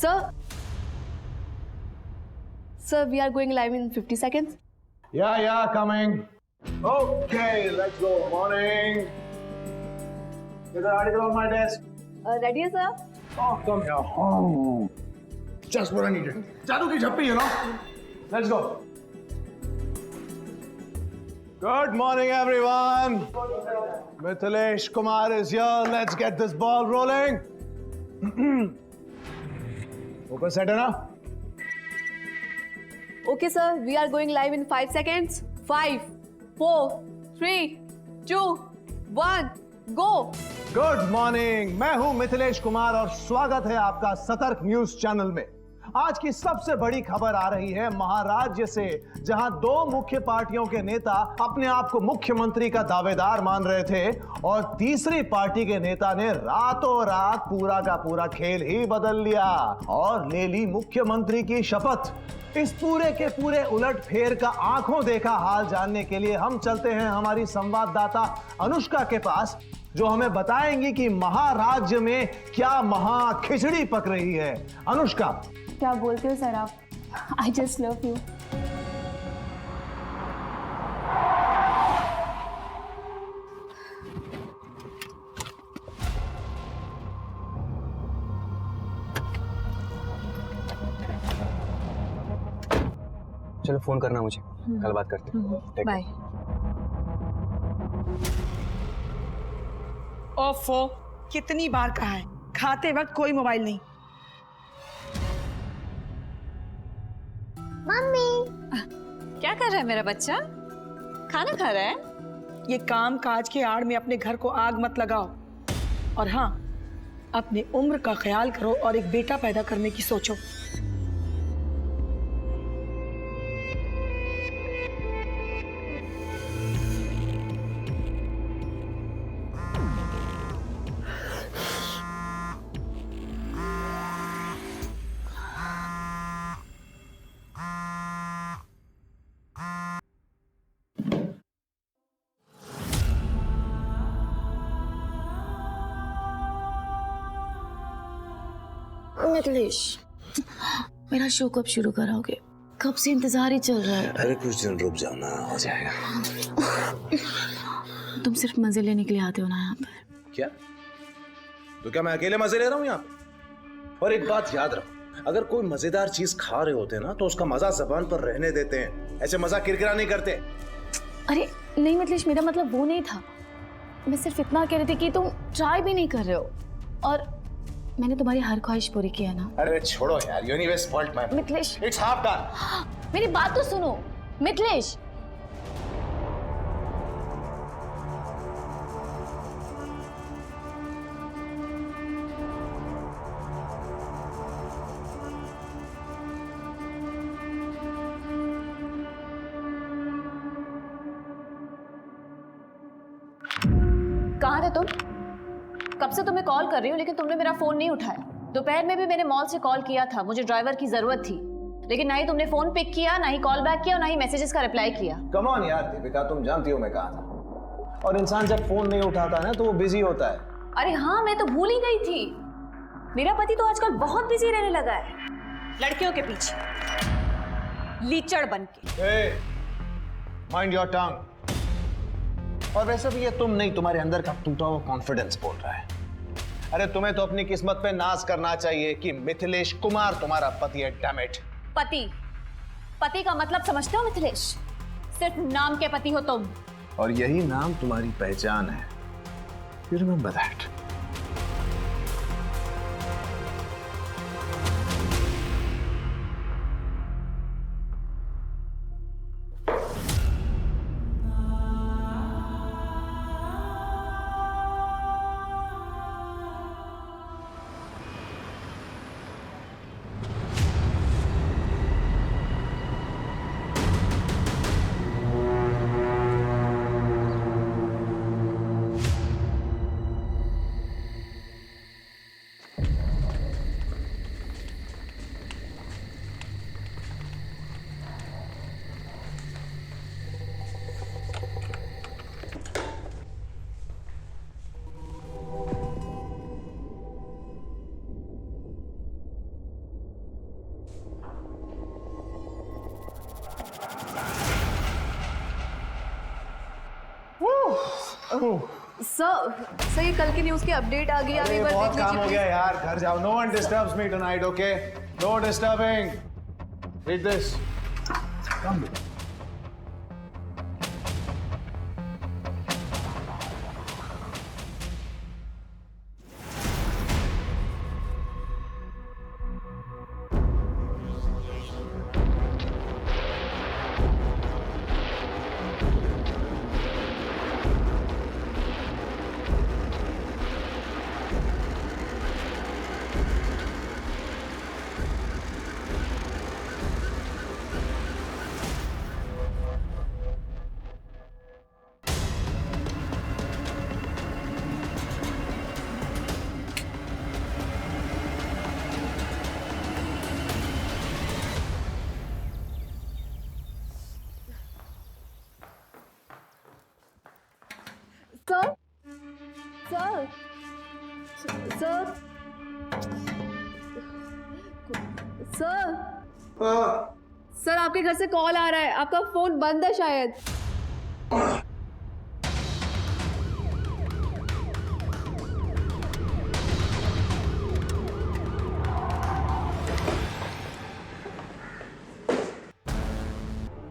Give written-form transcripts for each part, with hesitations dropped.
Sir? Sir, we are going live in 50 seconds. Yeah, coming. Okay, let's go. Morning. There's an article on my desk. Ready, sir? Oh, come here. Oh. Just what I needed. Jadoo ki jhappi, you know. Let's go. Good morning, everyone. Mithilesh Kumar is here. Let's get this ball rolling. Focus set है ना? Okay, sir. We are going live in 5 seconds. 5, 4, 3, 2, 1, go. Good morning, मैं हूं मिथिलेश कुमार और स्वागत है आपका सतर्क news channel में। आज की सबसे बड़ी खबर आ रही है महाराज्य से, जहां दो मुख्य पार्टियों के नेता अपने आप को मुख्यमंत्री का दावेदार मान रहे थे और तीसरी पार्टी के नेता ने रातों रात पूरा का पूरा खेल ही बदल लिया और ले ली मुख्यमंत्री की शपथ। इस पूरे के पूरे उलट फेर का आंखों देखा हाल जानने के लिए हम चलते हैं हमारी संवाददाता अनुष्का के पास, जो हमें बताएंगी कि महाराज्य में क्या महा खिचड़ी पक रही है। अनुष्का, क्या बोलते हो सर आप? I just love you. चलो फोन करना मुझे, कल बात करते हैं। बाय। ओफो, कितनी बार कहा है खाते वक्त कोई मोबाइल नहीं। मम्मी, क्या कर रहा है मेरा बच्चा? खाना खा रहा है? ये काम काज के आड़ में अपने घर को आग मत लगाओ और हाँ, अपने उम्र का ख्याल करो और एक बेटा पैदा करने की सोचो। मिथिलेश, मेरा शो कब शुरू कराओगे? कब से इंतजार ही चल रहा है। अरे कुछ दिन रुक जाओ ना, हो जाएगा। तुम सिर्फ मजे लेने के लिए आते हो ना यहाँ पर? क्या? तो क्या मैं अकेले मजे ले रहा हूँ यहाँ पे? और एक बात याद रखो, अगर कोई मजेदार चीज खा रहे होते ना तो उसका मजा जबान पर रहने देते हैं, ऐसे मजा किरकिरा नहीं करते। अरे नहीं मिथिलेश, मेरा मतलब वो नहीं था। मैं सिर्फ इतना कह रही थी कि तुम ट्राई भी नहीं कर रहे हो और मैंने तुम्हारी हर ख्वाहिश पूरी की है ना। अरे छोड़ो यार, you anyway spoiled my Mithilesh, it's half done. मेरी बात तो सुनो मिथिलेश। कहाँ थे तुम? कब से तुम्हें कॉल कर रही हूँ लेकिन तुमने मेरा फोन नहीं उठाया। दोपहर में भी मैंने मॉल से कॉल किया था, मुझे ड्राइवर की जरूरत थी, लेकिन ना ही तुमने फोन पिक किया, ना ही कॉल बैक किया और ना ही मैसेजेस का रिप्लाई किया। कम ऑन यार दीपिका, तुम जानती हो मैं कहाँ था। और इंसान जब फोन नहीं उठाता ना तो वो बिजी होता है। अरे हाँ, मैं तो भूल ही गई थी। मेरा पति तो आजकल बहुत बिजी रहने लगा है, लड़कियों के पीछे लीचड़ बन के। Mind your tongue. और वैसे भी ये तुम नहीं, तुम्हारे अंदर का टूटा हुआ कॉन्फिडेंस बोल रहा है। अरे तुम्हें तो अपनी किस्मत पे नाज करना चाहिए कि मिथिलेश कुमार तुम्हारा पति है। Damn it. पति का मतलब समझते हो मिथिलेश? सिर्फ नाम के पति हो तुम। और यही नाम तुम्हारी पहचान है। You remember that. सर ये कल की न्यूज़ की अपडेट आ गई, आप अरे एक बार बहुत देख काम हो लीजिए गया please। यार, घर जाओ. No one disturbs me tonight, okay? No disturbing. Read this. Come. Sir sir sir sir sir आपके घर से कॉल आ रहा है, आपका फोन बंद है शायद।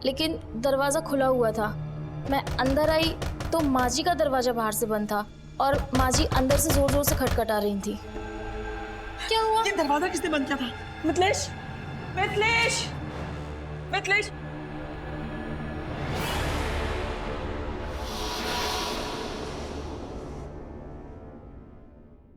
लेकिन दरवाज़ा खुला हुआ था। मैं अंदर आई तो माँ जी का दरवाज़ा बाहर से बंद था और माँ जी अंदर से ज़ोर ज़ोर से खटखटा रही थी। क्या हुआ? ये दरवाजा किसने बंद किया था? मिथिलेश, मिथिलेश, मिथिलेश।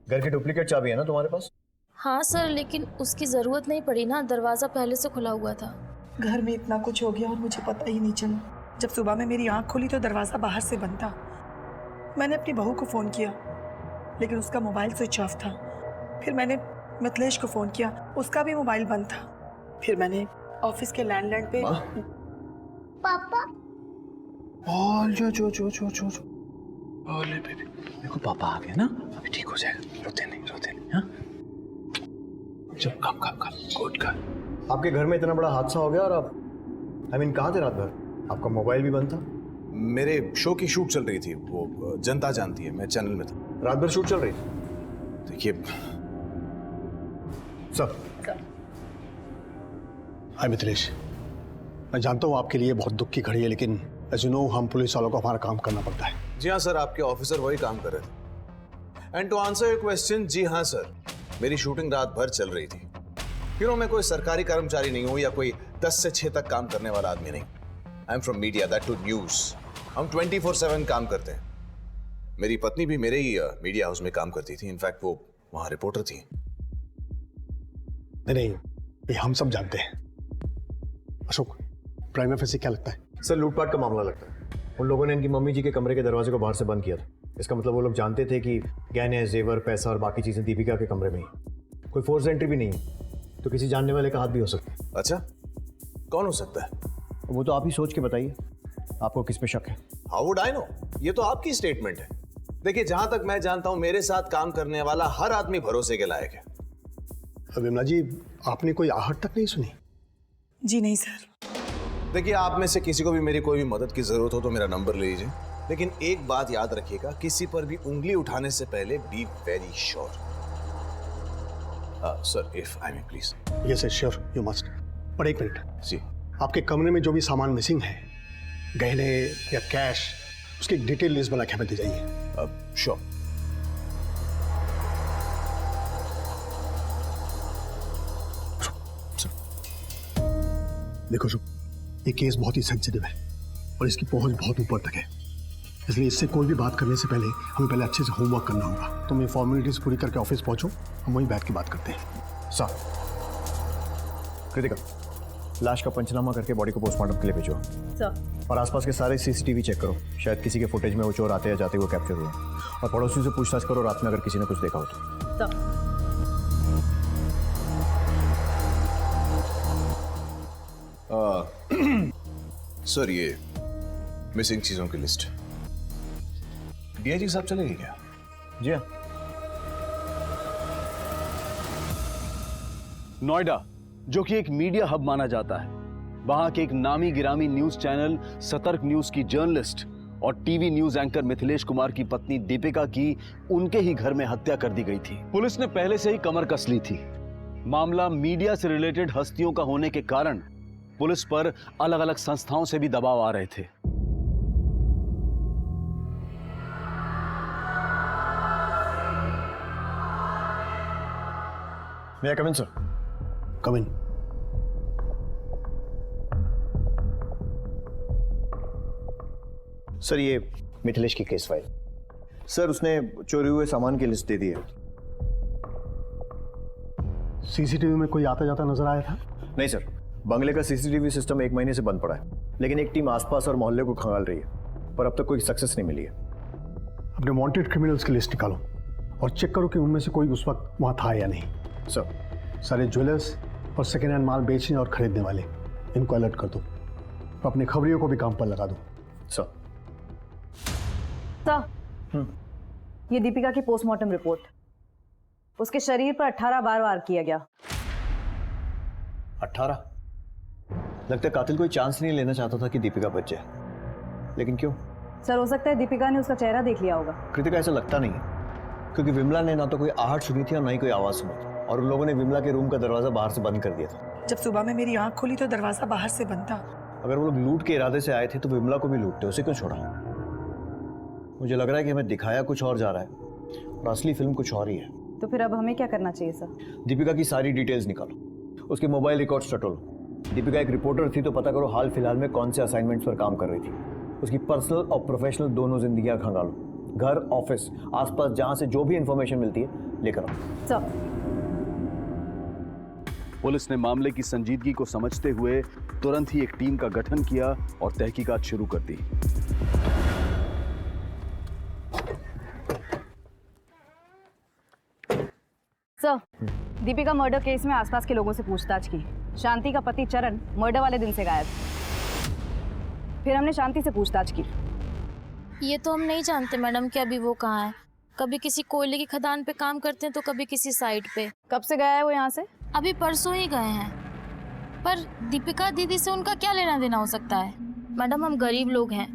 घर की डुप्लीकेट चाबी है ना तुम्हारे पास? हाँ सर, लेकिन उसकी ज़रूरत नहीं पड़ी ना, दरवाज़ा पहले से खुला हुआ था। घर में इतना कुछ हो गया और मुझे पता ही नहीं चला। जब सुबह में मेरी आंख खुली तो दरवाज़ा बाहर से बंद था। मैंने अपनी बहू को फ़ोन किया लेकिन उसका मोबाइल स्विच ऑफ था। फिर मैंने मिथिलेश को फ़ोन किया, उसका भी मोबाइल बंद था। फिर मैंने ऑफिस के लैंडलाइन पे पापा ओले बेबी, देखो पापा आ गए ना, अभी ठीक हो जाएगा। रोते नहीं हाँ? चल कम गुड कर। आपके घर में इतना बड़ा हादसा हो गया और आप कहाँ थे रात भर? आपका मोबाइल भी बंद था। मेरे शो की शूट चल रही थी, वो जनता जानती है, मैं चैनल में था। रात भर शूट चल रही थी? देखिए सब हाय मिथिलेश, मैं जानता हूँ आपके लिए बहुत दुख की घड़ी है, लेकिन एज यू नो हम पुलिस वालों को हमारा काम करना पड़ता है। जी हाँ सर, आपके ऑफिसर वही काम कर रहे थे। And to answer your question, जी हाँ सर, मेरी शूटिंग रात भर चल रही थी। मैं कोई सरकारी कर्मचारी नहीं हूँ या कोई 10 से 6 तक काम करने वाला आदमी नहीं। I am from media, that too news. हम 24/7 काम करते हैं। मेरी पत्नी भी मेरे ही मीडिया हाउस में काम करती थी, इनफैक्ट वो वहाँ रिपोर्टर थी। नहीं, ये हम सब जानते हैं। अशोक, प्राइम ऑफिस क्या लगता है? सर लूटपाट का मामला लगता है। उन लोगों ने इनकी मम्मी जी के कमरे के दरवाजे को बाहर से बंद किया था। इसका मतलब वो लोग जानते थे कि गहने, जेवर, पैसा और बाकी चीजें दीपिका के कमरे में ही। कोई फोर्स एंट्री भी नहीं है, तो किसी जानने वाले का हाथ भी हो सकता है। अच्छा, कौन हो सकता है? वो तो आप ही सोच के बताइए, आपको किस पे शक है? How would I know? ये तो आपकी स्टेटमेंट है। देखिए, जहां तक मैं जानता हूं, मेरे साथ काम करने वाला हर आदमी भरोसे के लायक है। विमला जी, आपने कोई आहट तक नहीं सुनी? जी नहीं सर। देखिए, आप में से किसी को भी मेरी कोई भी मदद की जरूरत हो तो मेरा नंबर ले लीजिए, लेकिन एक बात याद रखिएगा, किसी पर भी उंगली उठाने से पहले be very sure. Sir, if I may please. Yes sure, you must. पर एक मिनट जी, आपके कमरे में जो भी सामान मिसिंग है, गहने या कैश, उसकी एक डिटेल लिस्ट बना के हमें दे जाइए। श्योर। देखो शुभ, ये केस बहुत ही सेंसिटिव है और इसकी पहुंच बहुत ऊपर तक है, इसलिए इससे कोई भी बात करने से पहले हमें पहले अच्छे से होमवर्क करना होगा। तुम ये फॉर्मेलिटीज पूरी करके ऑफिस पहुंचो, हम वहीं बैठ के बात करते हैं। सर, कृतिका, लाश का पंचनामा करके बॉडी को पोस्टमार्टम के लिए भेजो। और आसपास के सारे सीसीटीवी चेक करो, शायद किसी के फुटेज में वो चोर आते या जाते हुए कैप्चर हुए। और पड़ोसियों से पूछताछ करो रात में अगर किसी ने कुछ देखा हो तो। सर, ये मिसिंग चीजों की लिस्ट डीआईजी साहब चलेंगे क्या? जी हाँ। नोएडा, जो कि एक मीडिया हब माना जाता है, वहां के एक नामी गिरामी न्यूज चैनल सतर्क न्यूज की जर्नलिस्ट और TV news anchor Mithilesh Kumar की पत्नी दीपिका की उनके ही घर में हत्या कर दी गई थी। पुलिस ने पहले से ही कमर कस ली थी। मामला मीडिया से रिलेटेड हस्तियों का होने के कारण पुलिस पर अलग अलग संस्थाओं से भी दबाव आ रहे थे। May I come in, sir? Come in. Sir, ये मिथिलेश की केस फाइल। सर, उसने चोरी हुए सामान की लिस्ट दे दी है। सीसीटीवी में कोई आता जाता नजर आया था? नहीं सर, बंगले का सीसीटीवी सिस्टम 1 महीने से बंद पड़ा है, लेकिन एक टीम आसपास और मोहल्ले को खंगाल रही है, पर अब तक कोई सक्सेस नहीं मिली है। अपने वांटेड क्रिमिनल्स की लिस्ट निकालो और चेक करो कि उनमें से कोई उस वक्त वहाँ था या नहीं। सर, सारे ज्वेलर्स और सेकेंड हैंड माल बेचने और खरीदने वाले, इनको अलर्ट कर दो। अपने खबरियों को भी काम पर लगा दो। सर। सर, ये दीपिका की पोस्टमार्टम रिपोर्ट। उसके शरीर पर 18 बार वार किया गया। 18? लगता है कातिल कोई चांस नहीं लेना चाहता था कि दीपिका बच जाए, लेकिन क्यों? सर, हो सकता है दीपिका ने उसका चेहरा देख लिया होगा। कृतिका, ऐसा लगता नहीं है, क्योंकि विमला ने ना तो कोई आहट सुनी थी और ना ही कोई आवाज सुनी थी, और उन लोगों ने विमला के रूम का दरवाजा बाहर से बंद कर दिया था। जब सुबह में मेरी आंख खुली तो दरवाजा बाहर से बंद था। अगर वो लोग लूट के इरादे से आए थे तो विमला को भी लूटते, उसे क्यों छोड़ा? मुझे लग रहा है कि हमें दिखाया कुछ और जा रहा है और असली फिल्म कुछ और ही है। तो फिर अब हमें क्या करना चाहिए सर? दीपिका की सारी डिटेल्स निकालो, उसके मोबाइल रिकॉर्ड्स टटोलो। दीपिका एक रिपोर्टर थी तो पता करो हाल फिलहाल में कौन से असाइनमेंट्स पर काम कर रही थी। उसकी पर्सनल और प्रोफेशनल दोनों जिंदगियां खंगालो। घर, ऑफिस, आसपास जहां से जो भी इंफॉर्मेशन मिलती है लेकर आओ। सर, पुलिस ने मामले की संजीदगी को समझते हुए तुरंत ही एक टीम का गठन किया और तहकीकात शुरू कर दी। सर, दीपिका मर्डर केस में आसपास के लोगों से पूछताछ की। शांति का पति चरण मर्डर वाले दिन से गायब। फिर हमने शांति से पूछताछ की। ये तो हम नहीं जानते मैडम कि अभी वो कहाँ है। कभी किसी कोयले की खदान पे काम करते हैं तो कभी किसी साइट पे। कब से गया है वो यहाँ से? अभी परसों ही गए हैं। पर दीपिका दीदी से उनका क्या लेना देना हो सकता है? मैडम, हम गरीब लोग हैं,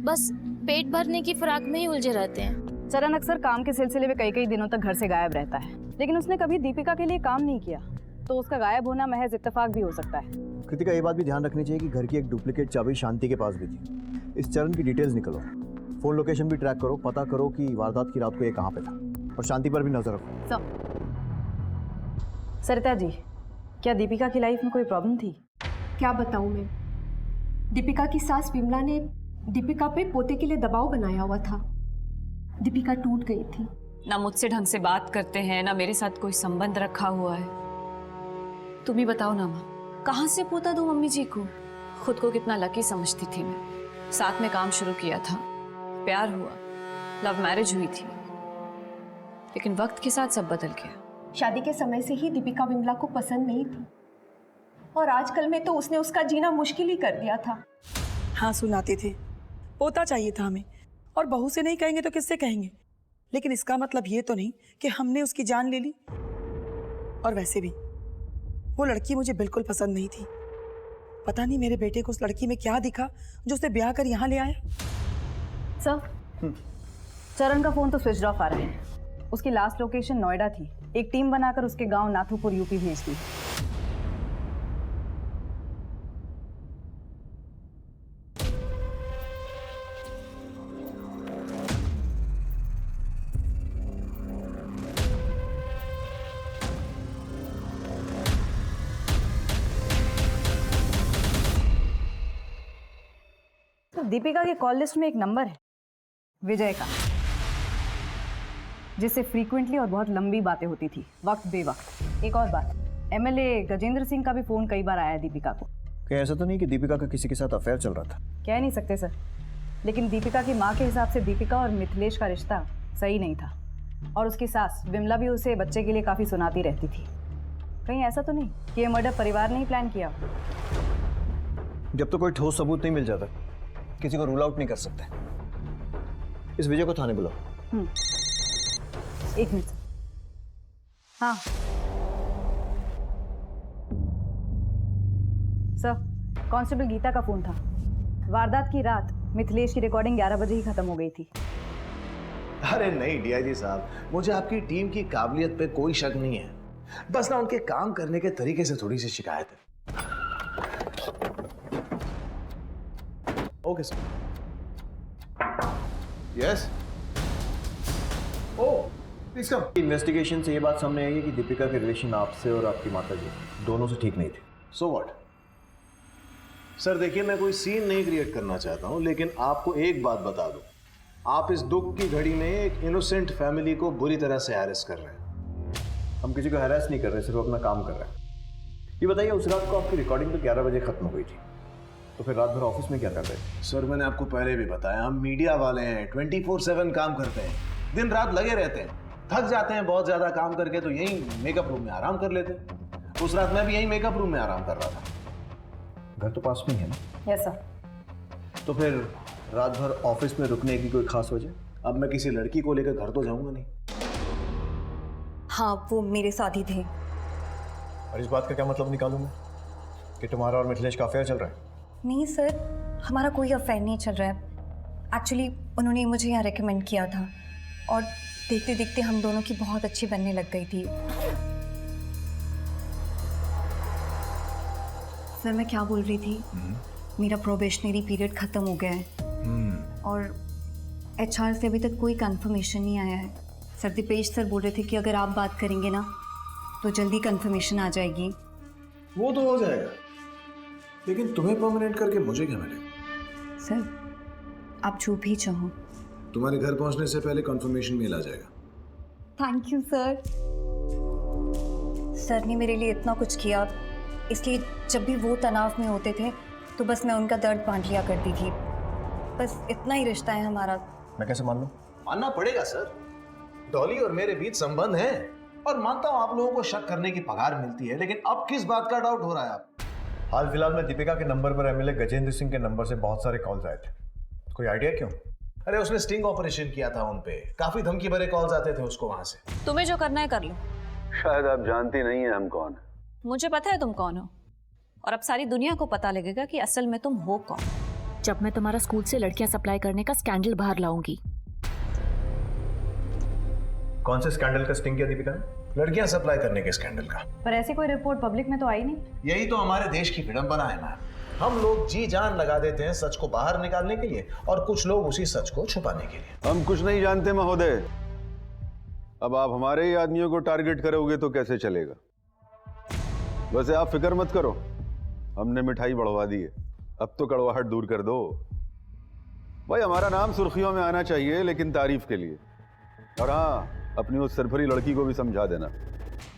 बस पेट भरने की फिराक में ही उलझे रहते हैं। चरण अक्सर काम के सिलसिले में कई दिनों तक घर से गायब रहता है, लेकिन उसने कभी दीपिका के लिए काम नहीं किया, तो उसका गायब होना महज इत्तेफाक भी हो सकता है। कृतिका, ये बात भी ध्यान रखनी चाहिए कि घर की एक डुप्लीकेट चाबी शांति के पास भी थी। इस चरण की डिटेल्स निकलो, फोन लोकेशन भी ट्रैक करो, पता करो कि वारदात की रात को ये कहाँ पे था, और शांति पर भी नजर रखो। सरिता जी, क्या दीपिका की लाइफ में कोई प्रॉब्लम थी? क्या बताऊं मैं? दीपिका की सास विमला ने दीपिका पे पोते के लिए दबाव बनाया हुआ था। दीपिका टूट गई थी। ना मुझसे ढंग से बात करते हैं, ना मेरे साथ कोई संबंध रखा हुआ है। तुम ही बताओ ना माँ, कहाँ से पोता दूं मम्मी जी को? खुद को कितना लकी समझती थी मैं। साथ में काम शुरू किया था, प्यार हुआ, लव मैरिज हुई थी, लेकिन वक्त के साथ सब बदल गया। शादी के समय से ही दीपिका विमला को पसंद नहीं थी, और आजकल में तो उसने उसका जीना मुश्किल ही कर दिया था। हाँ, सुनाते थे, पोता चाहिए था हमें, और बहू से नहीं कहेंगे तो किससे कहेंगे? लेकिन इसका मतलब ये तो नहीं कि हमने उसकी जान ले ली। और वैसे भी वो लड़की मुझे बिल्कुल पसंद नहीं थी। पता नहीं मेरे बेटे को उस लड़की में क्या दिखा जो उसे ब्याह कर यहाँ ले आया। सर, चरण का फोन तो स्विच ऑफ आ रहा है। उसकी लास्ट लोकेशन नोएडा थी। एक टीम बनाकर उसके गांव नाथुपुर यूपी भेज दी। तो दीपिका के कॉल लिस्ट में एक नंबर है, विजय का, जिससे फ्रीक्वेंटली और बहुत लंबी बातें होती थी, वक्त बेवक्त। एक और बात, एमएलए गजेंद्र सिंह का भी फोन कई बार आया दीपिका को। क्या ऐसा तो नहीं कि दीपिका का किसी के साथ अफेयर चल रहा था? कह नहीं सकते सर, लेकिन दीपिका की माँ के हिसाब से दीपिका और मिथिलेश का रिश्ता सही नहीं था, और उसकी सास विमला भी उसे बच्चे के लिए काफी सुनाती रहती थी। कहीं ऐसा तो नहीं कि ये मर्डर परिवार ने ही प्लान किया? जब तो कोई ठोस सबूत नहीं मिल जाता, किसी को रूल आउट नहीं कर सकते। इस विजय को थाने बुलाओ। एक मिनट। हाँ सर, कांस्टेबल गीता का फोन था। वारदात की रात मिथिलेश की रिकॉर्डिंग 11 बजे ही खत्म हो गई थी। अरे नहीं डीआईजी साहब, मुझे आपकी टीम की काबिलियत पे कोई शक नहीं है, बस ना उनके काम करने के तरीके से थोड़ी सी शिकायत है। Okay sir. Yes. Oh please come. Investigation से ये बात सामने आई है कि दीपिका के रिलेशन आपसे और आपकी माता जी दोनों से ठीक नहीं थे। So what? सर देखिए, मैं कोई सीन नहीं क्रिएट करना चाहता हूं, लेकिन आपको एक बात बता दूं, आप इस दुख की घड़ी में एक इनोसेंट फैमिली को बुरी तरह से हैरेस कर रहे हैं। हम किसी को हैरेस नहीं कर रहे, सिर्फ अपना काम कर रहे हैं। ये बताइए, उस रात को आपकी रिकॉर्डिंग तो 11 बजे खत्म हो गई थी, तो फिर रात भर ऑफिस में क्या कर रहे थे? सर मैंने आपको पहले भी बताया, हम मीडिया वाले हैं, 24/7 काम करते हैं, दिन रात लगे रहते हैं, थक जाते हैं बहुत ज्यादा काम करके तो यही मेकअप रूम में आराम कर लेते हैं। उस रात मैं भी यही मेकअप रूम में आराम कर रहा था। घर तो पास में ही है ना? Yes sir. तो फिर रात भर ऑफिस में रुकने की कोई खास वजह? अब मैं किसी लड़की को लेकर घर तो जाऊंगा नहीं। हाँ, वो मेरे साथ ही थे। और इस बात का क्या मतलब निकालूं मैं कि तुम्हारा और मिथिलेश का अफेयर चल रहा है? नहीं सर, हमारा कोई अफेयर नहीं चल रहा है। एक्चुअली उन्होंने मुझे यहाँ रेकमेंड किया था और देखते देखते हम दोनों की बहुत अच्छी बनने लग गई थी। सर मैं क्या बोल रही थी, मेरा प्रोबेशनरी पीरियड ख़त्म हो गया है और HR से अभी तक कोई कंफर्मेशन नहीं आया है। सर दीपेश सर बोल रहे थे कि अगर आप बात करेंगे ना तो जल्दी कंफर्मेशन आ जाएगी। वो तो हो जाएगा, लेकिन तुम्हें परमानेंट करके मुझे क्या मिलेगा? सर आप जो भी चाहो। तुम्हारे घर पहुंचने से पहले कंफर्मेशन मेल आ जाएगा। Thank you sir. सर ने मेरे लिए इतना कुछ किया, इसलिए जब भी वो तनाव में होते थे तो बस मैं उनका दर्द बांट लिया करती थी। बस इतना ही रिश्ता है हमारा। मैं कैसे मान लूं? मानना पड़ेगा सर, डॉली और मेरे बीच संबंध है और मानता हूं आप लोगों को शक करने की पगार मिलती है, लेकिन अब किस बात का डाउट हो रहा है आप? हाल फिलहाल में दीपिका के नंबर पर MLA गजेंद्र सिंह के नंबर से बहुत सारे कॉल्स आए थे। कोई आइडिया क्यों? अरे उसने स्टिंग ऑपरेशन किया था उन पे, काफी धमकी भरे कॉल्स आते थे उसको वहां से। तुम्हें जो करना है कर लो। शायद आप जानती नहीं है हम कौन है। मुझे पता है तुम कौन हो, और अब सारी दुनिया को पता लगेगा कि असल में तुम हो कौन। जब मैं तुम्हारा स्कूल से लड़कियां सप्लाई करने का स्कैंडल बाहर लाऊंगी। कौन से स्कैंडल का स्टिंग किया दीपिका ने? लड़कियां सप्लाई करने के स्कैंडल का। पर ऐसी कोई रिपोर्ट पब्लिक में तो आई नहीं। यही तो हमारे देश की विडंबना है मैम। हम लोग जी जान लगा देते हैं सच को बाहर निकालने के लिए और कुछ लोग उसी सच को छुपाने के लिए। हम कुछ नहीं जानते महोदय। अब आप हमारे ही आदमियों को टारगेट करोगे तो कैसे चलेगा? वैसे आप फिक्र मत करो, हमने मिठाई बढ़वा दी है, अब तो कड़वाहट दूर कर दो। भाई हमारा नाम सुर्खियों में आना चाहिए, लेकिन तारीफ के लिए। और हाँ, अपनी उस सरफरी लड़की को भी समझा देना।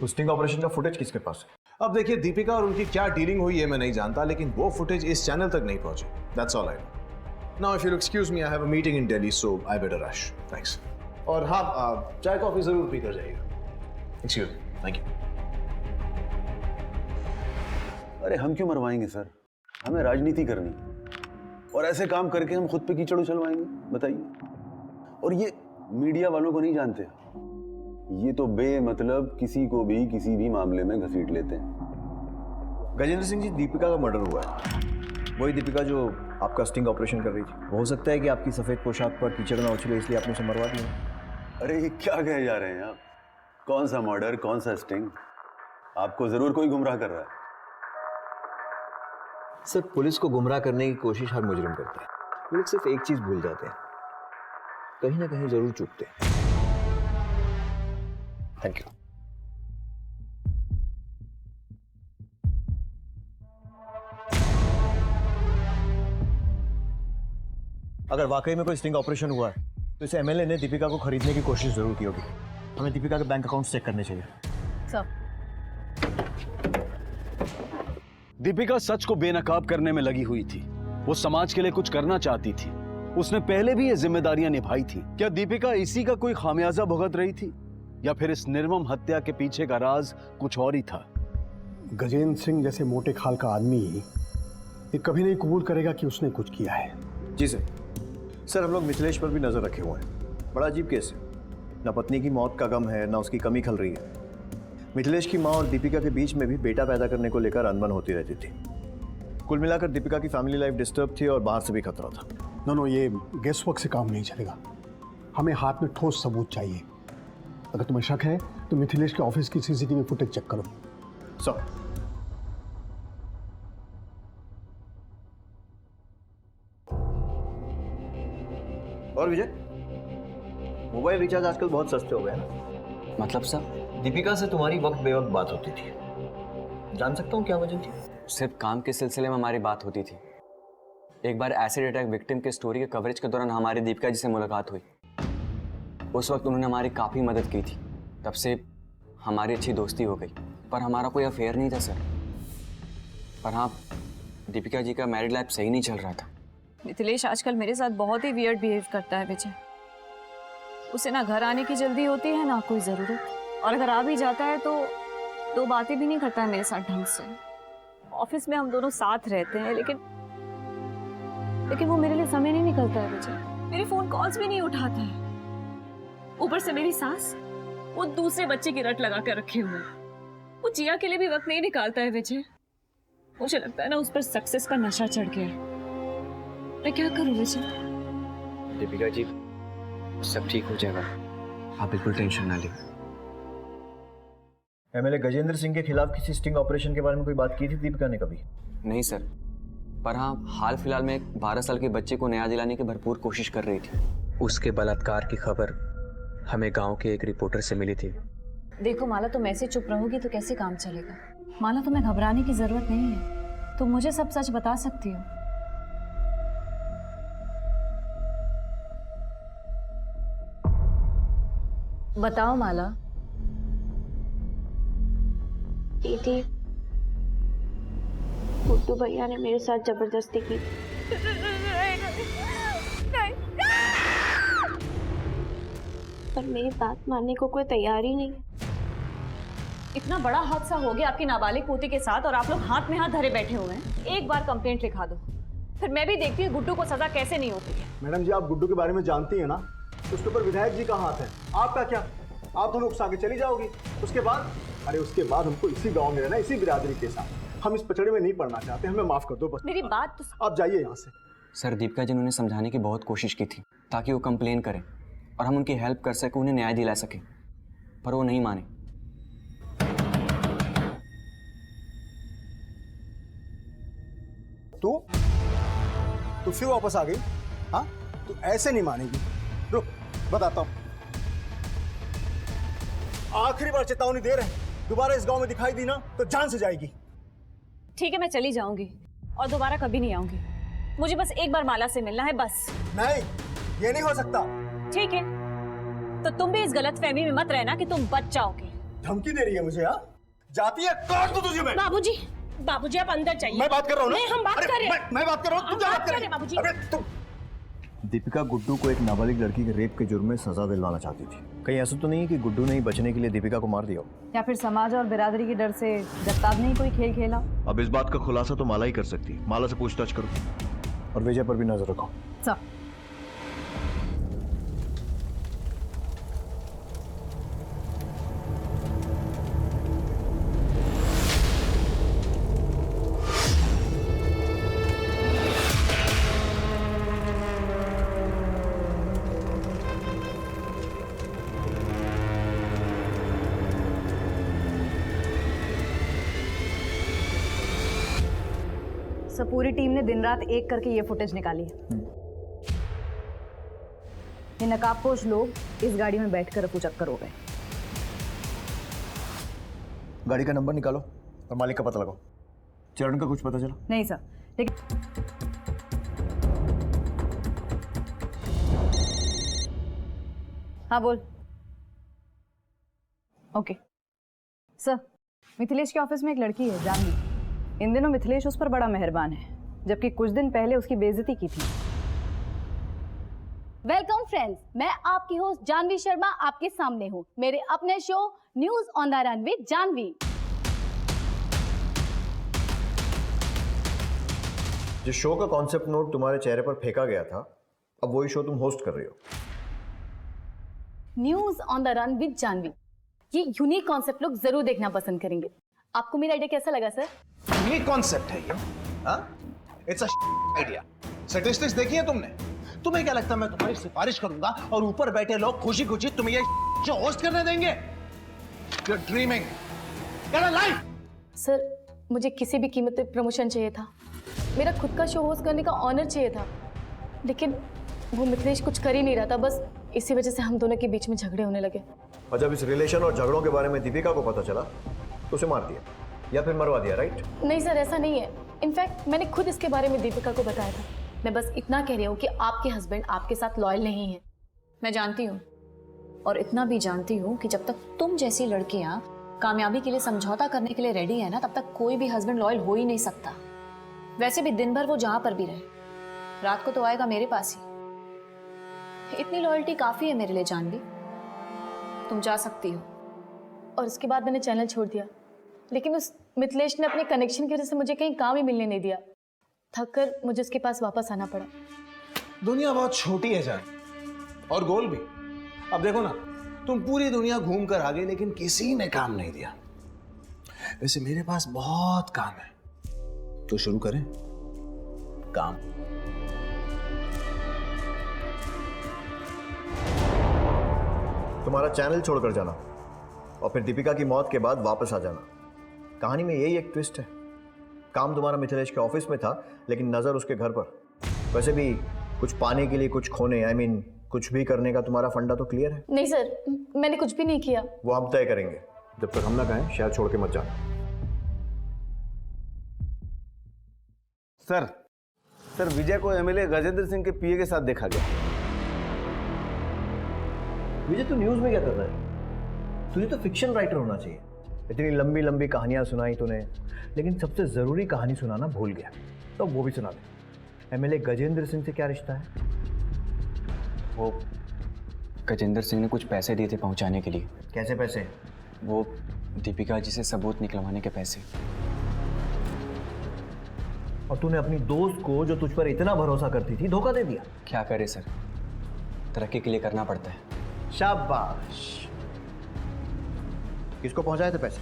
उस स्टिंग ऑपरेशन का फुटेज किसके पास है? अब देखिए, दीपिका और उनकी क्या डीलिंग हुई है मैं नहीं जानता, लेकिन वो फुटेज इस चैनल तक नहीं पहुंची। That's all I know. Now if you excuse me, I have a meeting in Delhi, so I better rush. Thanks. और हाँ, चाय कॉफी जरूर पी कर जाइएगा। Excuse, thank you. अरे हम क्यों मरवाएंगे सर? हमें राजनीति करनी, और ऐसे काम करके हम खुद पे कीचड़ उछलवाएंगे? बताइए। और ये मीडिया वालों को नहीं जानते, ये तो बेमतलब किसी को भी किसी भी मामले में घसीट लेते हैं। गजेंद्र सिंह जी, दीपिका का मर्डर हुआ है, वही दीपिका जो आपका स्टिंग ऑपरेशन कर रही थी। हो सकता है कि आपकी सफेद पोशाक पर कीचड़ ना उछले, इसलिए आपने उसे मरवा दिया। अरे ये क्या कहे जा रहे हैं आप? कौन सा मर्डर, कौन सा स्टिंग? आपको जरूर कोई गुमराह कर रहा है। सिर्फ पुलिस को गुमराह करने की कोशिश हर मुजरिम करता है। वो लोग सिर्फ एक चीज भूल जाते हैं, कहीं ना कहीं जरूर चूकते हैं। Thank you. अगर वाकई में कोई स्टिंग ऑपरेशन हुआ है तो इस MLA ने दीपिका को खरीदने की कोशिश जरूर की होगी। हमें दीपिका के बैंक अकाउंट चेक करने चाहिए। सर दीपिका सच को बेनकाब करने में लगी हुई थी। वो समाज के लिए कुछ करना चाहती थी। उसने पहले भी ये जिम्मेदारियां निभाई थी। क्या दीपिका इसी का कोई खामियाजा भुगत रही थी, या फिर इस निर्मम हत्या के पीछे का राज कुछ और ही था? गजेंद्र सिंह जैसे मोटे खाल का आदमी ये कभी नहीं कबूल करेगा कि उसने कुछ किया है। जी सर, हम लोग मिथिलेश पर भी नजर रखे हुए हैं। बड़ा अजीब केस है, ना पत्नी की मौत का गम है, ना उसकी कमी खल रही है। मिथिलेश की माँ और दीपिका के बीच में भी बेटा पैदा करने को लेकर अनबन होती रहती थी। कुल मिलाकर दीपिका की फैमिली लाइफ डिस्टर्ब थी और बाहर से भी खतरा था। नो, ये गेस वर्क से काम नहीं चलेगा। हमें हाथ में ठोस सबूत चाहिए। अगर तुम्हें शक है तो मिथिलेश के ऑफिस की सीसीटीवी फुटेज चेक करो। सर, और विजय, मोबाइल रिचार्ज आजकल बहुत सस्ते हो गए हैं ना? मतलब सर? दीपिका से तुम्हारी वक्त बेवक्त बात होती थी, जान सकता हूँ क्या वजह थी? सिर्फ काम के सिलसिले में हमारी बात होती थी। एक बार एसिड अटैक विक्टिम के स्टोरी के कवरेज के दौरान हमारी दीपिका जी से मुलाकात हुई। उस वक्त उन्होंने हमारी काफ़ी मदद की थी। तब से हमारी अच्छी दोस्ती हो गई, पर हमारा कोई अफेयर नहीं था सर। पर हाँ, दीपिका जी का मैरिड लाइफ सही नहीं चल रहा था। मिथिलेश आजकल मेरे साथ बहुत ही वियर्ड बिहेव करता है विजय। उसे ना घर आने की जल्दी होती है ना कोई ज़रूरत, और अगर आ भी जाता है तो दो बातें भी नहीं करता है मेरे साथ ढंग से। ऑफिस में हम दोनों साथ रहते हैं, लेकिन वो मेरे लिए समय नहीं निकलता है विजय। मेरे फोन कॉल्स भी नहीं उठाता है। ऊपर से मेरी सास वो दूसरे बच्चे की रट लगा कर रखे हुए, वो जिया के लिए भी वक्त नहीं निकालता है विजय। मुझे लगता है ना उस पर सक्सेस का नशा चढ़ गया है। मैं क्या करूं विजय? दीपिका जी, सब ठीक हो जाएगा, आप बिल्कुल टेंशन ना लें। एमएलए गजेंद्र सिंह के खिलाफ किसी स्टिंग ऑपरेशन के बारे में कोई बात की थी दीपिका ने कभी? नहीं सर, पर हाँ, हाल फिलहाल में एक 12 साल के बच्चे को न्याय दिलाने की भरपूर कोशिश कर रही थी। उसके बलात्कार की खबर हमें गांव के एक रिपोर्टर से मिली थी। देखो माला, तुम ऐसे चुप रहोगी तो कैसे काम चलेगा? माला, तुम्हें घबराने की जरूरत नहीं है, तुम मुझे सब सच बता सकती हो। बताओ माला। दीदी, गुड्डू भैया ने मेरे साथ जबरदस्ती की। पर मेरी बात मानने को कोई तैयार ही नहीं। इतना बड़ा हादसा हो गया आपकी नाबालिग पोती के साथ और आप लोग हाथ में हाथ धरे बैठे हुए हैं। एक बार कंप्लेंट लिखा दो, फिर मैं भी देखती हूँ गुड्डू को सजा कैसे नहीं होती है। मैडम जी, आप गुड्डू के बारे में जानती हैं ना, उसके ऊपर विधायक जी का हाथ है। आपका क्या? आप दोनों उकसा के चली जाओगी। उसके बाद, अरे उसके बाद हमको इसी गांव में रहना, इसी बिरादरी के साथ। हम इस पचड़े में नहीं पड़ना चाहते, हमें माफ कर दो बस। मेरी बात तो आप जाइए यहाँ से। सर, दीपिका जी ने समझाने की बहुत कोशिश की थी ताकि वो कंप्लेन करें और हम उनकी हेल्प कर सके, उन्हें न्याय दिला सके, पर वो नहीं माने। तू फिर वापस आ गई? हाँ, तू ऐसे नहीं मानेगी। रुक, बताता हूँ। आखिरी बार चेतावनी दे रहे हैं, दोबारा इस गांव में दिखाई दी ना तो जान से जाएगी। ठीक है, मैं चली जाऊंगी और दोबारा कभी नहीं आऊंगी। मुझे बस एक बार माला से मिलना है, बस। नहीं, ये नहीं हो सकता। ठीक है, तो तुम भी इस गलतफहमी में मत रहना कि तुम बच जाओगे। धमकी दे रही है मुझे? हाँ, जाती है, काट दूं तुझे मैं। बाबूजी, बाबूजी आप अंदर जाइए। मैं बात कर रहा हूँ ना। नहीं, हम बात कर रहे हैं। मैं बात कर रहा हूँ, तुम क्या बात कर रही है? बाबूजी। अरे तुम। दीपिका गुड्डू को एक नाबालिग लड़की के रेप के जुर्म में सजा दिलवाना चाहती थी। कहीं ऐसा तो नहीं है कि गुड्डू ने ही बचने के लिए दीपिका को मार दिया हो? या फिर समाज और बिरादरी के डर से जत्ताब ने ही कोई खेल खेला? अब इस बात का खुलासा तो माला ही कर सकती है। माला से पूछताछ करो और विजय पर भी नजर रखो। सब सब पूरी टीम ने दिन रात एक करके ये फुटेज निकाली है। ये नकाबपोश लोग इस गाड़ी में बैठकर अफू चक्कर हो गए। गाड़ी का नंबर निकालो और मालिक का पता लगाओ। चरण का कुछ पता चला? नहीं सर, लेकिन हाँ बोल। ओके सर, मिथिलेश के ऑफिस में एक लड़की है जानवी। इन दिनों मिथिलेश उस पर बड़ा मेहरबान है, जबकि कुछ दिन पहले उसकी बेइज्जती की थी। वेलकम फ्रेंड्स, मैं आपकी होस्ट जानवी शर्मा आपके सामने हूँ मेरे अपने show news on the run with Janvi. जिस शो का कॉन्सेप्ट नोट तुम्हारे चेहरे पर फेंका गया था, अब वही शो तुम होस्ट कर रही हो। News on the run with Janvi, ये यूनिक कॉन्सेप्ट लोग जरूर देखना पसंद करेंगे। आपको मेरा आइडिया कैसा लगा सर? ये कॉन्सेप्ट है ये। हाँ, इट्स अ आइडिया। स्टैटिस्टिक्स देखी है तुमने? तुम्हें क्या लगता है मैं तुम्हारी सिफारिश करूंगा और ऊपर बैठे लोग खुशी खुशी तुम्हें ये शो होस्ट करने देंगे? You're dreaming. Get a life. Sir, मुझे किसी भी कीमत पे प्रमोशन चाहिए था। मेरा खुद का शो होस्ट करने का ऑनर चाहिए था, लेकिन वो मिथिलेश कुछ कर ही नहीं रहा था। बस इसी वजह से हम दोनों के बीच में झगड़े होने लगे। और जब इस रिलेशन और झगड़ों के बारे में दीपिका को पता चला तो उसे मार दिया या फिर मरवा दिया, राइट? नहीं सर, ऐसा नहीं है। इनफैक्ट मैंने खुद इसके बारे में दीपिका को बताया था। मैं बस इतना कह रही हूँ कि आपके हस्बैंड आपके साथ लॉयल नहीं है। मैं जानती हूँ, और इतना भी जानती हूँ कि जब तक तुम जैसी लड़कियाँ कामयाबी के लिए समझौता करने के लिए रेडी है ना, तब तक कोई भी हस्बैंड लॉयल हो ही नहीं सकता। वैसे भी दिन भर वो जहां पर भी रहे, रात को तो आएगा मेरे पास ही। इतनी लॉयल्टी काफी है मेरे लिए जानवी। तुम जा सकती हो। और उसके बाद मैंने चैनल छोड़ दिया, लेकिन उस मिथिलेश ने अपने कनेक्शन की वजह से मुझे कहीं काम ही मिलने नहीं दिया। थक कर मुझे उसके पास वापस आना पड़ा। दुनिया बहुत छोटी है जान, और गोल भी। अब देखो ना, तुम पूरी दुनिया घूम कर आ गए, लेकिन किसी ने काम नहीं दिया। वैसे मेरे पास बहुत काम है, तो शुरू करें काम। तुम्हारा चैनल छोड़कर जाना और फिर दीपिका की मौत के बाद वापस आ जाना। कहानी में यही एक ट्विस्ट है। काम तुम्हारा मिथिलेश के ऑफिस में था, लेकिन नजर उसके घर पर। वैसे भी कुछ पाने के लिए कुछ खोने, I mean, कुछ भी करने का तुम्हारा फंडा तो क्लियर है? नहीं सर, मैंने कुछ भी नहीं किया। वो हम तय करेंगे। जब तक हम ना कहें शहर छोड़ के मत जाना। सर विजय को एमएलए गजेंद्र सिंह के पीए के साथ देखा गया। विजय, तू न्यूज में क्या कर रहा है? तुझे तो फिक्शन राइटर होना चाहिए। इतनी लंबी लंबी कहानियां सुनाई तूने, लेकिन सबसे जरूरी कहानी सुनाना भूल गया। तो वो भी सुना दे। एमएलए गजेंद्र सिंह से क्या रिश्ता है? वो गजेंद्र सिंह ने कुछ पैसे दिए थे पहुंचाने के लिए। कैसे पैसे? वो दीपिका जी से सबूत निकलवाने के पैसे। और तूने अपनी दोस्त को, जो तुझ पर इतना भरोसा करती थी, धोखा दे दिया। क्या करे सर, तरक्की के लिए करना पड़ता है। शाबाश। किसको पहुंचाए थे पैसे?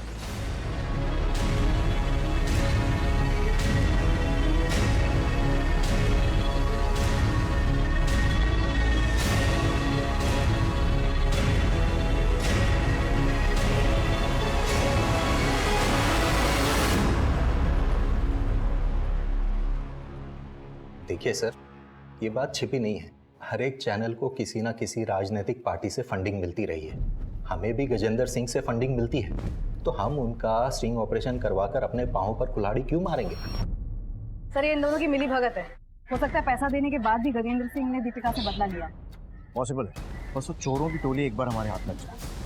देखिए सर, ये बात छिपी नहीं है। हर एक चैनल को किसी ना किसी राजनीतिक पार्टी से फंडिंग मिलती रही है। हमें भी गजेंद्र सिंह से फंडिंग मिलती है, तो हम उनका स्टिंग ऑपरेशन करवाकर अपने पांव पर कुल्हाड़ी क्यों मारेंगे? सर, ये इन दोनों की मिली भगत है। हो सकता है पैसा देने के बाद भी गजेंद्र सिंह ने दीपिका से बदला लिया। पॉसिबल है, बस वो चोरों की टोली एक बार हमारे हाथ लग जाए।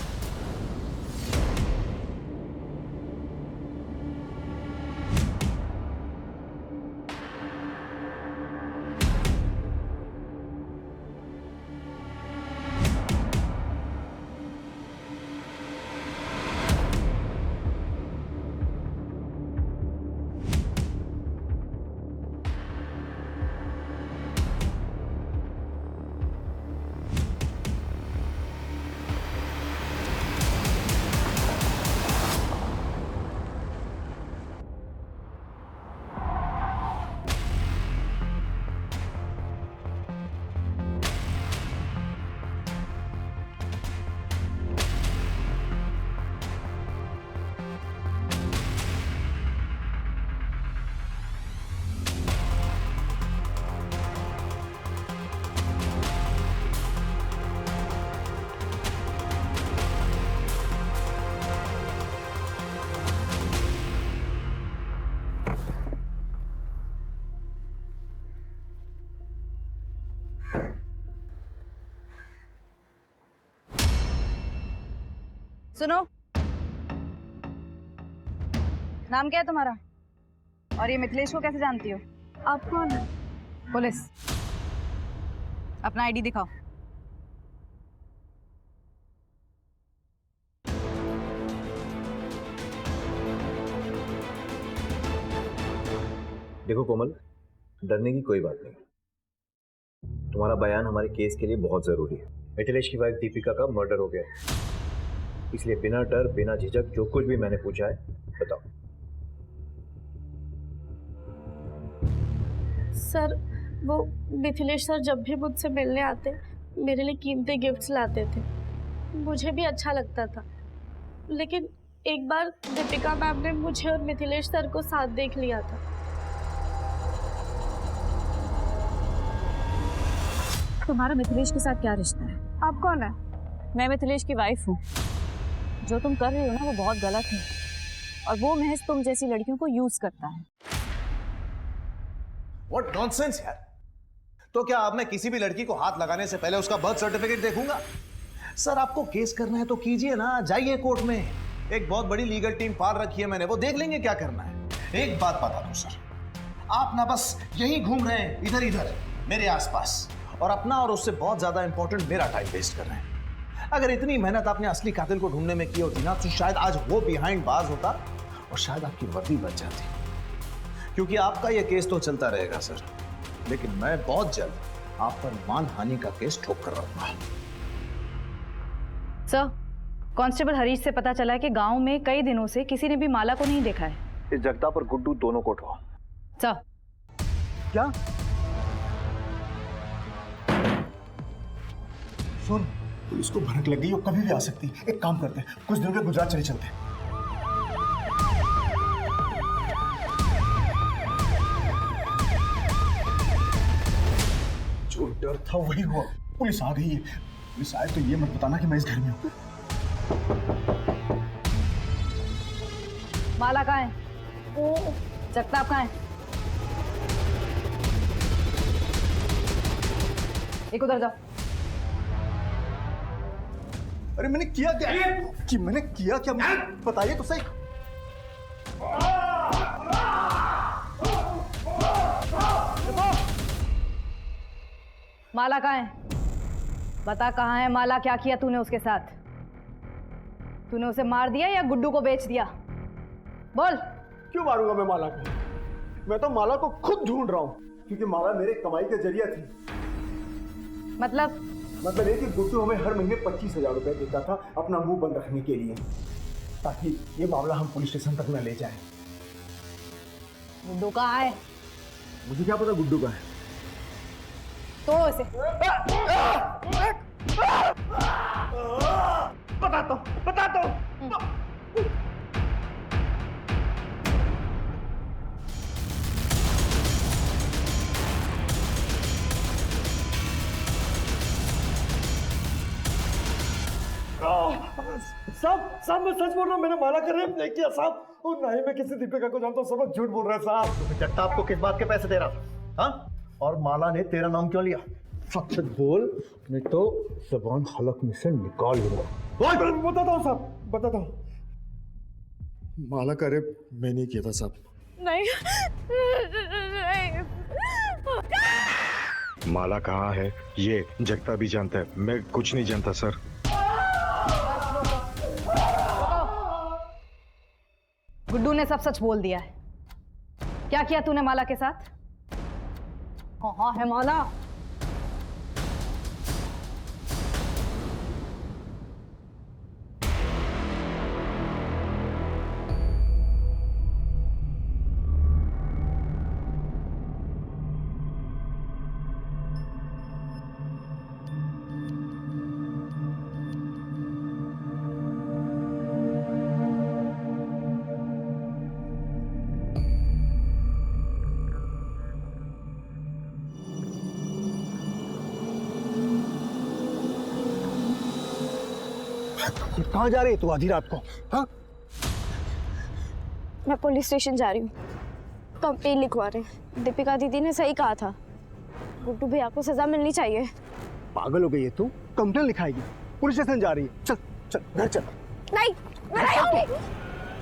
सुनो, नाम क्या है तुम्हारा? और ये मिथिलेश को कैसे जानती हो? आप कौन है? पुलिस। अपना आईडी दिखाओ। देखो कोमल, डरने की कोई बात नहीं। तुम्हारा बयान हमारे केस के लिए बहुत जरूरी है। मिथिलेश की वाइफ दीपिका का मर्डर हो गया है, इसलिए बिना डर बिना झिझक जो कुछ भी मैंने पूछा है बताओ। सर, वो मिथिलेश सर जब भी मुझसे मिलने आते मेरे लिए कीमती गिफ्ट्स लाते थे, मुझे भी अच्छा लगता था। लेकिन एक बार दीपिका मैम ने मुझे और मिथिलेश सर को साथ देख लिया था। तुम्हारा मिथिलेश के साथ क्या रिश्ता है? आप कौन है? मैं मिथिलेश की वाइफ हूँ। जो तुम कर रही हो ना वो बहुत गलत है, और वो महज तुम जैसी लड़कियों को यूज करता है। What nonsense यार। तो क्या अब मैं किसी भी लड़की को हाथ लगाने से पहले उसका बर्थ सर्टिफिकेट देखूंगा? सर आपको केस करना है तो कीजिए ना, जाइए कोर्ट में। एक बहुत बड़ी लीगल टीम पाल रखी है मैंने, वो देख लेंगे क्या करना है। एक बात बता दूं सर, आप ना बस यहीं घूम रहे हैं इधर इधर मेरे आसपास, और अपना और उससे बहुत ज्यादा इंपॉर्टेंट मेरा टाइम वेस्ट कर रहे हैं। अगर इतनी मेहनत आपने असली कातिल को ढूंढने में की होती ना, तो शायद आज वो बिहाइंड बार्स होता और शायद आपकी वर्दी बच जाती। क्योंकि आपका ये केस तो चलता रहेगा सर, लेकिन मैं बहुत जल्द आप पर मानहानि का केस ठोक कर रहूंगा। सर, कांस्टेबल हरीश से पता चला है कि गांव में कई दिनों से किसी ने भी माला को नहीं देखा है। इस जगदाप और गुड्डू दोनों को उठाओ। सर। क्या? सुन, पुलिस को भनक लग गई, वो कभी भी आ सकती। एक काम करते हैं, कुछ दिनों के गुजरात चले चलते हैं। जो डर था वही हुआ, पुलिस आ गई है। पुलिस आए तो ये मत बताना कि मैं इस घर में हूँ। माला कहाँ है? जगताप कहाँ है? एक उधर जाओ। अरे मैंने किया क्या? कि मैंने किया क्या? मुझे बताइए तो सही। माला कहाँ है? बता कहाँ है माला? क्या किया तूने उसके साथ? तूने उसे मार दिया या गुड्डू को बेच दिया? बोल। क्यों मारूंगा मैं माला को? मैं तो माला को खुद ढूंढ रहा हूँ, क्योंकि माला मेरे कमाई का जरिया थी। मतलब ये कि गुड्डू हमें हर महीने 25,000 रुपए देता था अपना मुंह बंद रखने के लिए, ताकि ये मामला हम पुलिस स्टेशन तक न ले जाएं। गुड्डू कहाँ है? मुझे क्या पता गुड्डू कहाँ है? तो उसे बताता हूँ। साहब मैं सच बोल रहा हूँ, मैंने माला का रेप नहीं किया साहब, और ना ही मैं किसी दीपिका को जानता हूँ। सब लोग झूठ बोल रहे हैं साहब। जगताप को किस बात के पैसे दे रहा था? हाँ? और माला ने तेरा नाम क्यों लिया? सच सच बोल, नहीं तो जबान हलक में से निकाल लूंगा। बताता हूँ साहब, बताता हूँ। माला का रेप मैं नहीं किया था साहब। नहीं। माला कहाँ है ये जगता भी जानता है, मैं कुछ नहीं जानता सर। गुड्डू ने सब सच बोल दिया है। क्या किया तूने माला के साथ? कहाँ है माला? कहाँ जा रही है तू आधी रात को? हाँ? मैं पुलिस स्टेशन जा रही हूँ, कंप्लेन लिखवा रहे हैं। दीपिका दीदी ने सही कहा था, गुड्डू भैया को सजा मिलनी चाहिए। पागल हो गई है तू? कंप्लेन लिखाएगी? पुलिस स्टेशन जा रही है? चल चल घर चल। नहीं, मैं नहीं आऊंगी।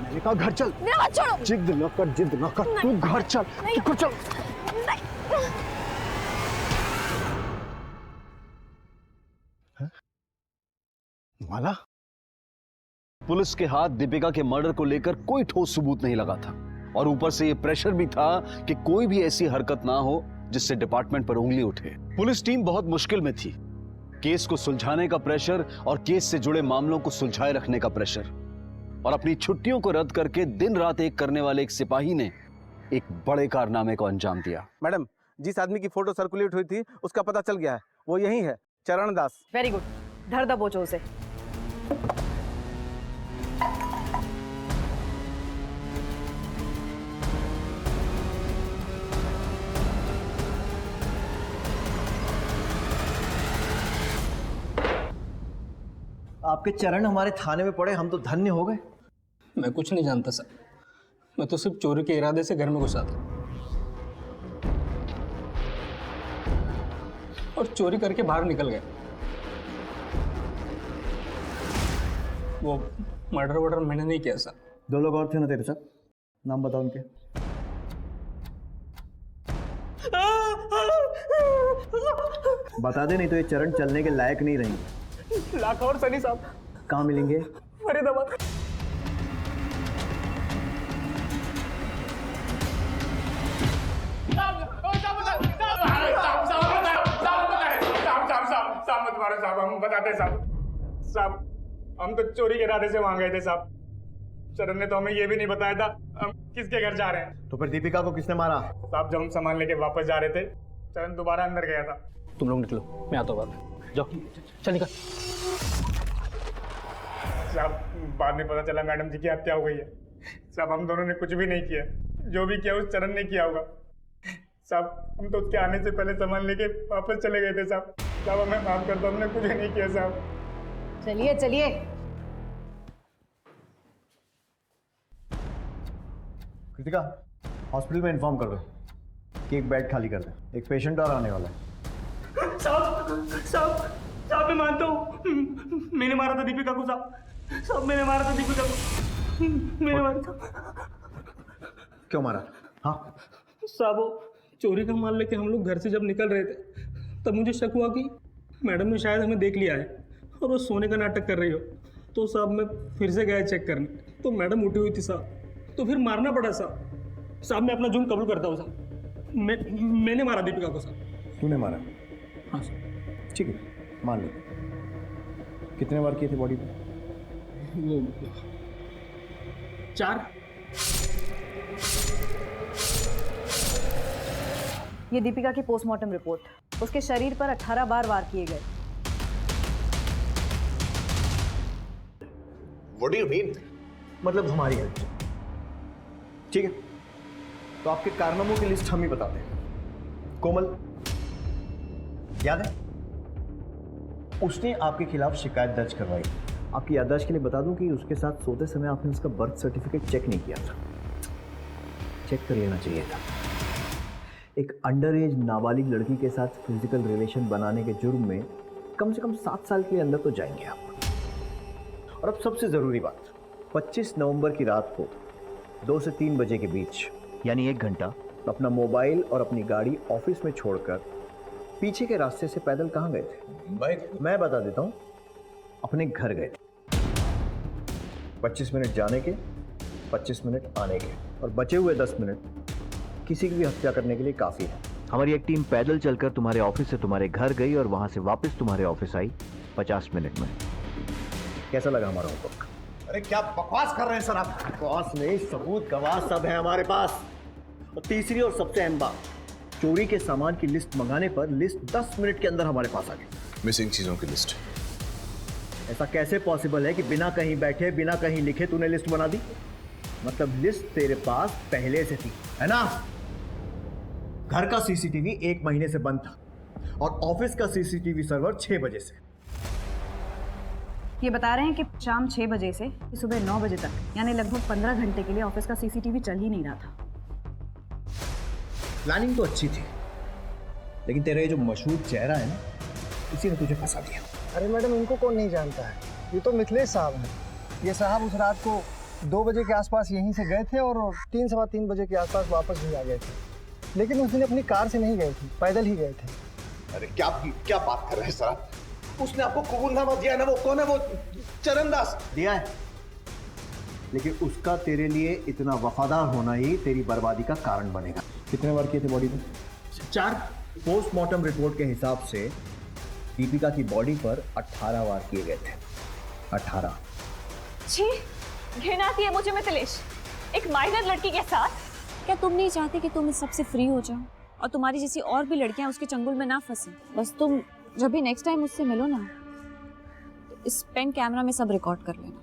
मैंने कहा घर चल। मेरा हाथ छोड़ो। जिद न कर, तू घर चल। तू चल। माला? पुलिस के हाथ दीपिका के मर्डर को लेकर कोई ठोस सबूत नहीं लगा था, और ऊपर से ये प्रेशर भी था कि कोई भी ऐसी हरकत ना हो जिससे डिपार्टमेंट पर उंगली उठे। पुलिस टीम बहुत मुश्किल में थी। केस को सुलझाने का प्रेशर और केस से जुड़े मामलों को सुलझाए रखने का प्रेशर, और अपनी छुट्टियों को रद्द करके दिन रात एक करने वाले एक सिपाही ने एक बड़े कारनामे को अंजाम दिया। मैडम, जिस आदमी की फोटो सर्कुलेट हुई थी उसका पता चल गया है, वो यही है, चरण दास। वेरी गुड, धर दबोचो उसे। आपके चरण हमारे थाने में पड़े, हम तो धन्य हो गए। मैं कुछ नहीं जानता सर, मैं तो सिर्फ चोरी के इरादे से घर में घुसा था और चोरी करके बाहर निकल गया। वो मर्डर वर्डर मैंने नहीं किया सर। 2 लोग और थे ना तेरे साथ, नाम बताओ उनके। बता दे, नहीं तो ये चरण चलने के लायक नहीं रहेंगे। लाखौर सनी साहब। कहाँ मिलेंगे? फरीदाबाद। साहब हम बताते साहब, हम तो चोरी के इरादे से वहां गए थे साहब। चरण ने तो हमें ये भी नहीं बताया था हम किसके घर जा रहे हैं। तो फिर दीपिका को किसने मारा? साहब जब हम सामान लेके वापस जा रहे थे, चरण दोबारा अंदर गया था। तुम लोग निकलो, मैं आता हूँ बाद में। जाओ, चल निकल। साहब बाद में पता चला मैडम जी की हत्या हो गई है। साहब हम दोनों ने कुछ भी नहीं किया, जो भी किया उस चरण ने किया होगा। साहब हम तो उसके आने से पहले सामान लेके वापस चले गए थे साहब। साहब हमें माफ कर दो, हमने कुछ नहीं किया साहब। चलिए चलिए। कृतिका, हॉस्पिटल में इन्फॉर्म कर दो कि एक बेड खाली कर दे, एक पेशेंट और आने वाला है। साहब मैं मानता हूँ, मैंने मारा था दीपिका को साहब, मैंने मारा था दीपिका को, मैंने मारा था। क्यों मारा? हाँ साहब वो चोरी का माल लेके हम लोग घर से जब निकल रहे थे तब मुझे शक हुआ कि मैडम ने शायद हमें देख लिया है और वो सोने का नाटक कर रही हो। तो साहब मैं फिर से गया चेक करने, तो मैडम उठी हुई थी साहब, तो फिर मारना पड़ा साहब। साहब मैं अपना जुर्म कबूल करता हूँ साहब, मैंने मारा दीपिका को साहब। तूने मारा? हाँ साहब। ठीक है, मान लो। कितने बार किए थे बॉडी पे? वो 4। ये दीपिका की पोस्टमार्टम रिपोर्ट। उसके शरीर पर 18 बार वार किए गए। What do you mean? मतलब हमारी हेल्प। ठीक है, तो आपके कारनामों की लिस्ट हम ही बताते हैं। कोमल याद है, उसने आपके खिलाफ शिकायत दर्ज करवाई। आपकी याददाश्त के लिए बता दूं कि उसके साथ सोते समय आपने उसका बर्थ सर्टिफिकेट चेक नहीं किया था। चेक कर लेना चाहिए था। एक अंडर एज नाबालिग लड़की के साथ फिजिकल रिलेशन बनाने के जुर्म में कम से कम 7 साल के अंदर तो जाएंगे आप। और अब सबसे ज़रूरी बात, 25 नवंबर की रात को 2 से 3 बजे के बीच, यानी 1 घंटा, अपना मोबाइल और अपनी गाड़ी ऑफिस में छोड़कर पीछे के रास्ते से पैदल कहाँ गए थे? मैं बता देता हूँ, अपने घर गए थे। 25 मिनट जाने के, 25 मिनट आने के, और बचे हुए 10 मिनट किसी की भी हत्या करने के लिए काफ़ी है। हमारी एक टीम पैदल चलकर तुम्हारे ऑफिस से तुम्हारे घर गई और वहाँ से वापस तुम्हारे ऑफिस आई 50 मिनट में। कैसा लगा हमारा होमवर्क? अरे क्या बकवास कर रहे हैं सर आप? बकवास नहीं, सबूत गवाह सब है हमारे पास। और तीसरी और सबसे अहम बात, चोरी के सामान की लिस्ट मंगाने पर लिस्ट 10 मिनट के अंदर हमारे पास आ गई। मिसिंग चीजों की लिस्ट। ऐसा कैसे पॉसिबल है कि बिना कहीं बैठे, बिना कहीं लिखे तूने लिस्ट बना दी? मतलब लिस्ट तेरे पास पहले से थी, है ना? घर का सीसीटीवी 1 महीने से बंद था और ऑफिस का सीसीटीवी सर्वर 6 बजे से। ये बता रहे हैं कि शाम 6 बजे से सुबह 9 बजे तक, यानी लगभग 15 घंटे के लिए ऑफिस का सीसीटीवी चल ही नहीं रहा था। प्लानिंग तो अच्छी थी, लेकिन तेरा ये जो मशहूर चेहरा है ना, इसी ने तुझे फंसा दिया। अरे मैडम, इनको कौन नहीं जानता है? ये तो मिथिलेश साहब हैं। ये साहब उस रात को 2 बजे के आसपास यहीं से गए थे और 3 सवा 3 बजे के आसपास वापस भी आ गए थे। लेकिन उस दिन अपनी कार से नहीं गए थे, पैदल ही गए थे। अरे क्या बात कर रहे हैं सर आप? उसने आपको कबूलनामा दिया है ना? वो कौन है? वो चरण दास दिया है, लेकिन उसका तेरे लिए इतना वफादार होना ही तेरी बर्बादी का कारण बनेगा। कितने बार किए थे बॉडी पे? 4। पोस्टमार्टम रिपोर्ट के हिसाब से दीपिका की बॉडी पर 18 वार किए गए थे। 18। छी, घृणा आती है मुझे मिथिलेश, एक माइनर लड़की के साथ। क्या तुम नहीं चाहते कि तुम इस सबसे फ्री हो जाओ? और तुम्हारी जैसी और भी लड़कियां उसके चंगुल में ना फंसे। बस तुम जब भी नेक्स्ट टाइम उससे मिलो ना, तो इस पेन कैमरा में सब रिकॉर्ड कर लेना।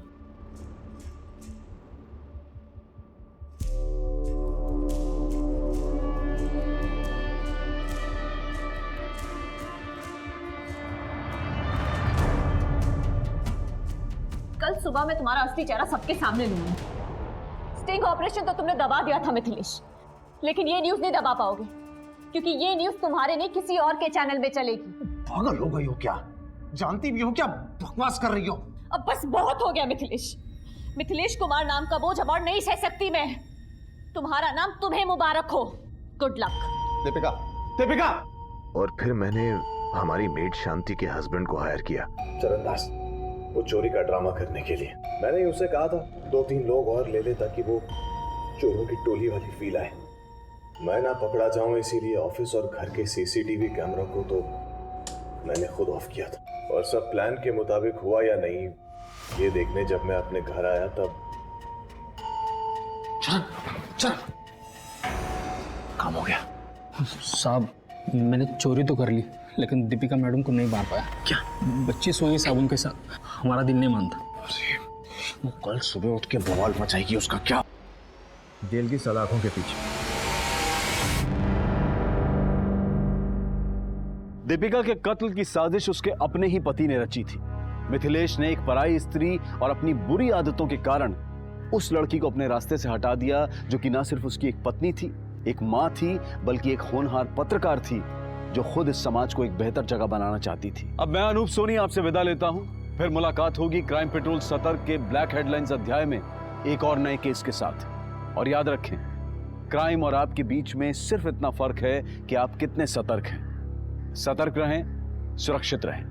कल सुबह मैं तुम्हारा असली चेहरा सबके सामने लूंगी। स्टिंग ऑपरेशन तो तुमने दबा दिया था मिथिलेश, लेकिन ये न्यूज़ नहीं दबा पाओगे, क्योंकि ये न्यूज़ तुम्हारे नहीं किसी और के चैनल में चलेगी। पागल हो गई हो क्या? जानती भी हो क्या बकवास कर रही हो? अब बस बहुत हो गया मिथिलेश। मिथिलेश कुमार नाम का बोझ अब और नहीं सह सकती मैं। तुम्हारा नाम तुम्हें मुबारक हो। Good luck. दीपिका, दीपिका! और फिर मैंने हमारी मेड शांति के हस्बैंड को हायर किया, चरणदास, वो चोरी का ड्रामा करने के लिए। मैंने उसे कहा था 2-3 लोग और ले ले ताकि वो चोरों की टोली वाली फील आए। मैं ना पकड़ा जाऊं इसीलिए ऑफिस और घर के सीसीटीवी कैमरा को तो मैंने खुद ऑफ किया था। और सब प्लान के मुताबिक हुआ या नहीं, ये देखने जब मैं अपने घर आया तब चल काम हो गया। साहब, मैंने चोरी तो कर ली, लेकिन दीपिका मैडम को नहीं मार पाया। क्या? बच्ची सोई साबुन के साथ, हमारा दिल नहीं मानता। वो कल सुबह उठ के बवाल मचाएगी, उसका क्या? जेल की सलाखों के पीछे। दीपिका के कत्ल की साजिश उसके अपने ही पति ने रची थी। मिथिलेश ने एक पराई स्त्री और अपनी बुरी आदतों के कारण उस लड़की को अपने रास्ते से हटा दिया, जो कि ना सिर्फ उसकी एक पत्नी थी, एक मां थी, बल्कि एक होनहार पत्रकार थी, जो खुद इस समाज को एक बेहतर जगह बनाना चाहती थी। अब मैं अनूप सोनी आपसे विदा लेता हूं। फिर मुलाकात होगी क्राइम पेट्रोल सतर्क के ब्लैक हेडलाइंस अध्याय में एक और नए केस के साथ। और याद रखें, क्राइम और आपके बीच में सिर्फ इतना फर्क है कि आप कितने सतर्क हैं। सतर्क रहें, सुरक्षित रहें।